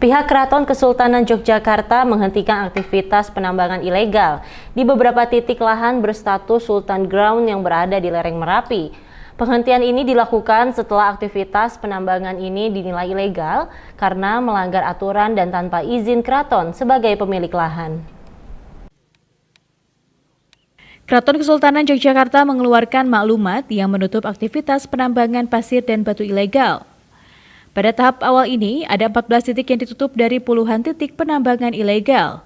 Pihak Keraton Kesultanan Yogyakarta menghentikan aktivitas penambangan ilegal di beberapa titik lahan berstatus Sultan Ground yang berada di lereng Merapi. Penghentian ini dilakukan setelah aktivitas penambangan ini dinilai ilegal karena melanggar aturan dan tanpa izin keraton sebagai pemilik lahan. Keraton Kesultanan Yogyakarta mengeluarkan maklumat yang menutup aktivitas penambangan pasir dan batu ilegal. Pada tahap awal ini, ada 14 titik yang ditutup dari puluhan titik penambangan ilegal.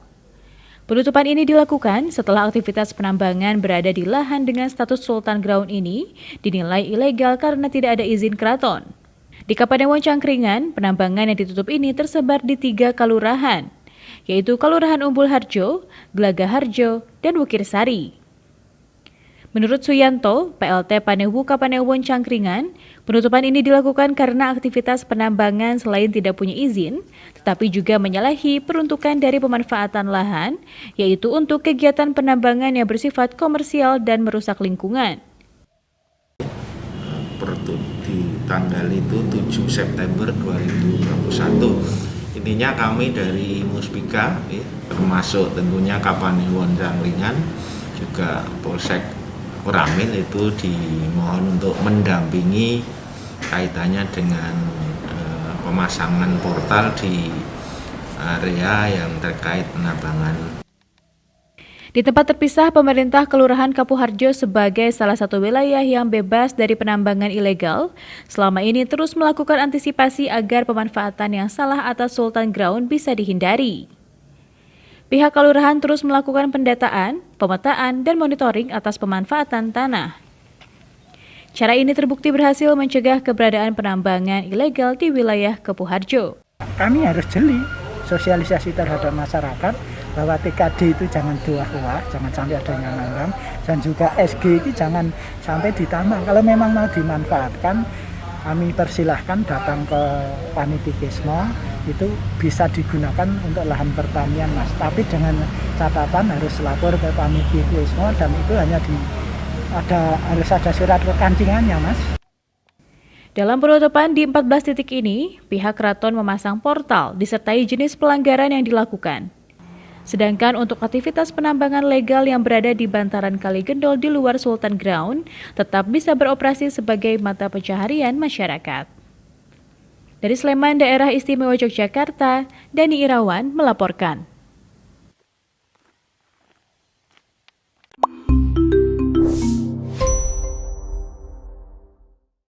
Penutupan ini dilakukan setelah aktivitas penambangan berada di lahan dengan status Sultan Ground ini dinilai ilegal karena tidak ada izin keraton. Di Kapanewon Cangkringan, penambangan yang ditutup ini tersebar di 3 kalurahan, yaitu Kalurahan Umbul Harjo, Glaga Harjo, dan Wukir Sari. Menurut Suyanto, PLT Panewu Kapanewon Cangkringan, penutupan ini dilakukan karena aktivitas penambangan selain tidak punya izin, tetapi juga menyalahi peruntukan dari pemanfaatan lahan, yaitu untuk kegiatan penambangan yang bersifat komersial dan merusak lingkungan. Di tanggal itu 7 September 2021, intinya kami dari Muspika, termasuk tentunya Kapanewon Cangkringan, juga Polsek Koramil itu dimohon untuk mendampingi kaitannya dengan pemasangan portal di area yang terkait penambangan. Di tempat terpisah, pemerintah Kelurahan Kapuharjo sebagai salah satu wilayah yang bebas dari penambangan ilegal, selama ini terus melakukan antisipasi agar pemanfaatan yang salah atas Sultan Ground bisa dihindari. Pihak kelurahan terus melakukan pendataan, pemetaan, dan monitoring atas pemanfaatan tanah. Cara ini terbukti berhasil mencegah keberadaan penambangan ilegal di wilayah Kapuharjo. Kami harus jeli sosialisasi terhadap masyarakat bahwa TKD itu jangan tuah-tuah, jangan sampai ada yang nambang, dan juga SG itu jangan sampai ditambang. Kalau memang mau dimanfaatkan, kami persilahkan datang ke Panitikismo, itu bisa digunakan untuk lahan pertanian, Mas. Tapi dengan catatan harus lapor ke Panitikismo dan itu hanya harus ada surat kekancingannya, Mas. Dalam penutupan di 14 titik ini, pihak keraton memasang portal disertai jenis pelanggaran yang dilakukan. Sedangkan untuk aktivitas penambangan legal yang berada di bantaran Kali Gendol di luar Sultan Ground tetap bisa beroperasi sebagai mata pencaharian masyarakat. Dari Sleman, Daerah Istimewa Yogyakarta, Dani Irawan melaporkan.